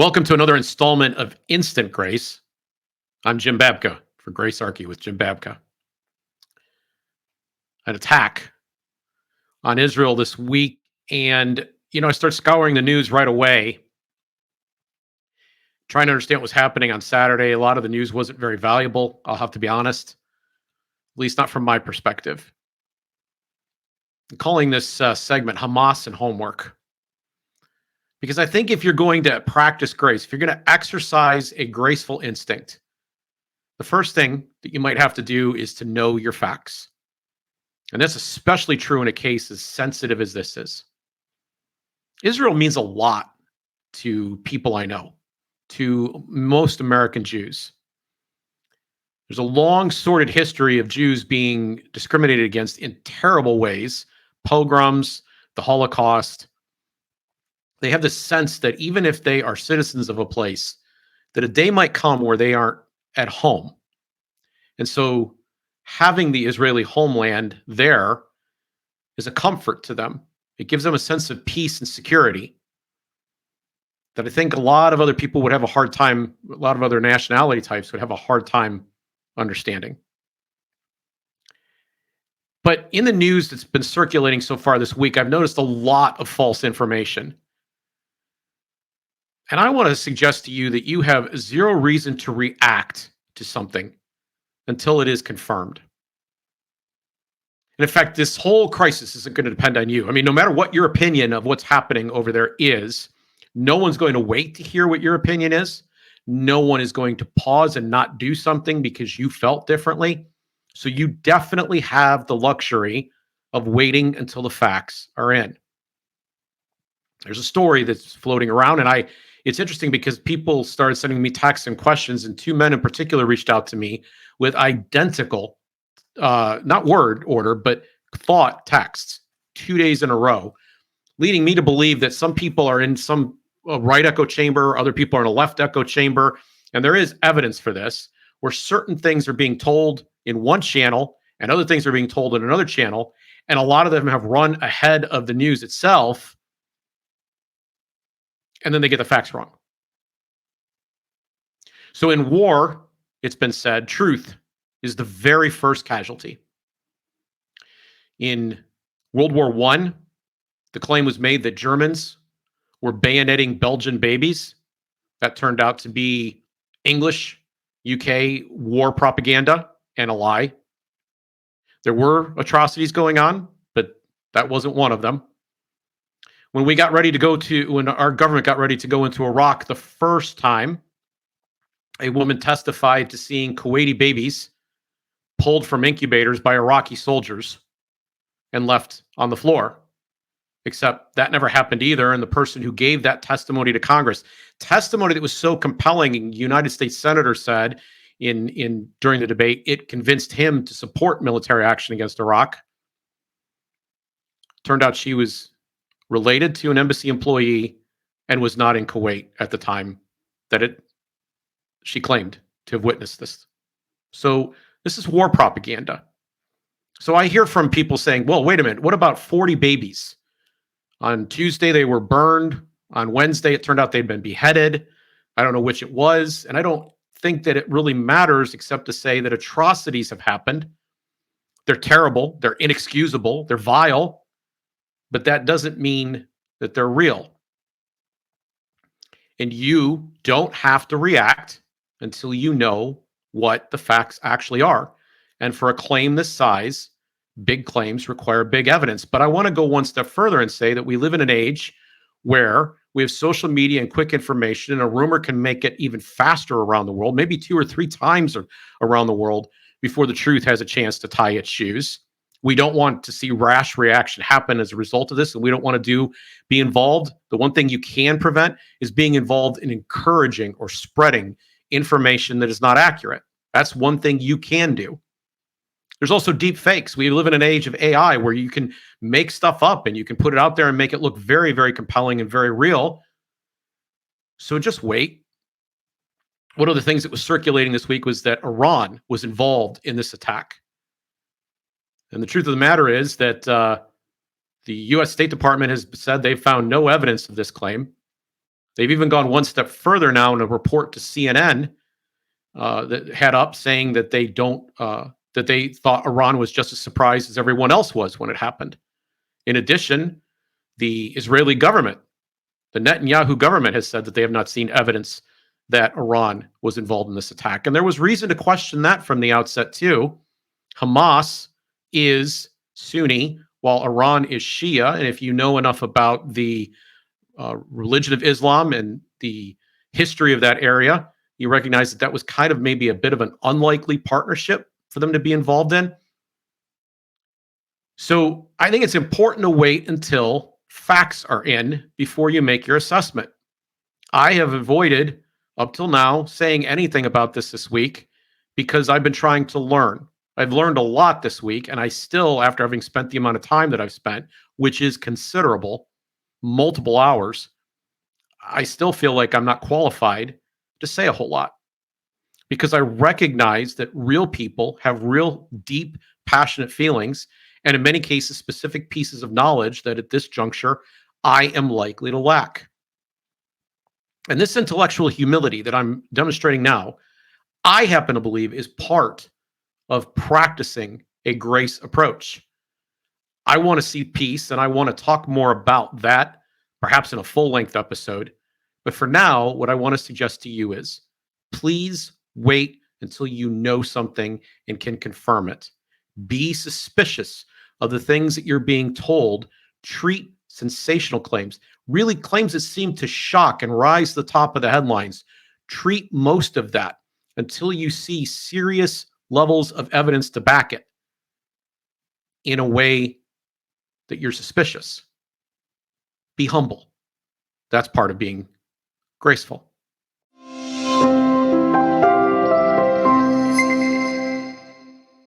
Welcome to another installment of Instant Grace. I'm Jim Babka for Grace Archie with Jim Babka. An attack on Israel this week, and I start scouring the news right away, trying to understand what was happening on Saturday. A lot of the news wasn't very valuable, I'll have to be honest, at least not from my perspective. I'm calling this segment Hamas and Homework. Because I think if you're going to practice grace, if you're going to exercise a graceful instinct, the first thing that you might have to do is to know your facts. And that's especially true in a case as sensitive as this is. Israel means a lot to people I know, to most American Jews. There's a long, sordid history of Jews being discriminated against in terrible ways, pogroms, the Holocaust. They have this sense that even if they are citizens of a place, that a day might come where they aren't at home. And so having the Israeli homeland there is a comfort to them. It gives them a sense of peace and security that I think a lot of other people would have a hard time, a lot of other nationality types would have a hard time understanding. But in the news that's been circulating so far this week, I've noticed a lot of false information. And I want to suggest to you that you have zero reason to react to something until it is confirmed. And in fact, this whole crisis isn't going to depend on you. I mean, no matter what your opinion of what's happening over there is, no one's going to wait to hear what your opinion is. No one is going to pause and not do something because you felt differently. So you definitely have the luxury of waiting until the facts are in. There's a story that's floating around, and it's interesting because people started sending me texts and questions, and two men in particular reached out to me with identical, not word order, but thought texts 2 days in a row, leading me to believe that some people are in some right echo chamber, other people are in a left echo chamber, and there is evidence for this, where certain things are being told in one channel and other things are being told in another channel, and a lot of them have run ahead of the news itself, and then they get the facts wrong. So in war, it's been said, truth is the very first casualty. In World War I, the claim was made that Germans were bayoneting Belgian babies. That turned out to be English, UK war propaganda and a lie. There were atrocities going on, but that wasn't one of them. When our government got ready to go into Iraq the first time, a woman testified to seeing Kuwaiti babies pulled from incubators by Iraqi soldiers and left on the floor. Except that never happened either. And the person who gave that testimony to Congress, testimony that was so compelling, a United States senator said during the debate, it convinced him to support military action against Iraq. Turned out she was related to an embassy employee and was not in Kuwait at the time that she claimed to have witnessed this. So this is war propaganda. So I hear from people saying, well, wait a minute, what about 40 babies? On Tuesday, they were burned. On Wednesday, it turned out they'd been beheaded. I don't know which it was. And I don't think that it really matters except to say that atrocities have happened. They're terrible. They're inexcusable. They're vile. But that doesn't mean that they're real. And you don't have to react until you know what the facts actually are. And for a claim this size, big claims require big evidence. But I want to go one step further and say that we live in an age where we have social media and quick information, and a rumor can make it even faster around the world, maybe 2 or 3 times around the world before the truth has a chance to tie its shoes. We don't want to see rash reaction happen as a result of this, and we don't want to be involved. The one thing you can prevent is being involved in encouraging or spreading information that is not accurate. That's one thing you can do. There's also deep fakes. We live in an age of AI where you can make stuff up and you can put it out there and make it look very, very compelling and very real. So just wait. One of the things that was circulating this week was that Iran was involved in this attack. And the truth of the matter is that the U.S. State Department has said they've found no evidence of this claim. They've even gone one step further now in a report to CNN that had up saying that they don't that they thought Iran was just as surprised as everyone else was when it happened. In addition, the Israeli government, the Netanyahu government, has said that they have not seen evidence that Iran was involved in this attack. And there was reason to question that from the outset, too. Hamas is Sunni, while Iran is Shia. And if you know enough about the religion of Islam and the history of that area, you recognize that that was kind of maybe a bit of an unlikely partnership for them to be involved in. So I think it's important to wait until facts are in before you make your assessment. I have avoided, up till now, saying anything about this week because I've been trying to learn. I've learned a lot this week, and I still, after having spent the amount of time that I've spent, which is considerable, multiple hours, I still feel like I'm not qualified to say a whole lot because I recognize that real people have real deep, passionate feelings, and in many cases, specific pieces of knowledge that at this juncture, I am likely to lack. And this intellectual humility that I'm demonstrating now, I happen to believe is part of practicing a grace approach. I want to see peace, and I want to talk more about that, perhaps in a full length episode. But for now, what I want to suggest to you is please wait until you know something and can confirm it. Be suspicious of the things that you're being told. Treat sensational claims, really claims that seem to shock and rise to the top of the headlines. Treat most of that until you see serious levels of evidence to back it in a way that you're suspicious. Be humble. That's part of being graceful.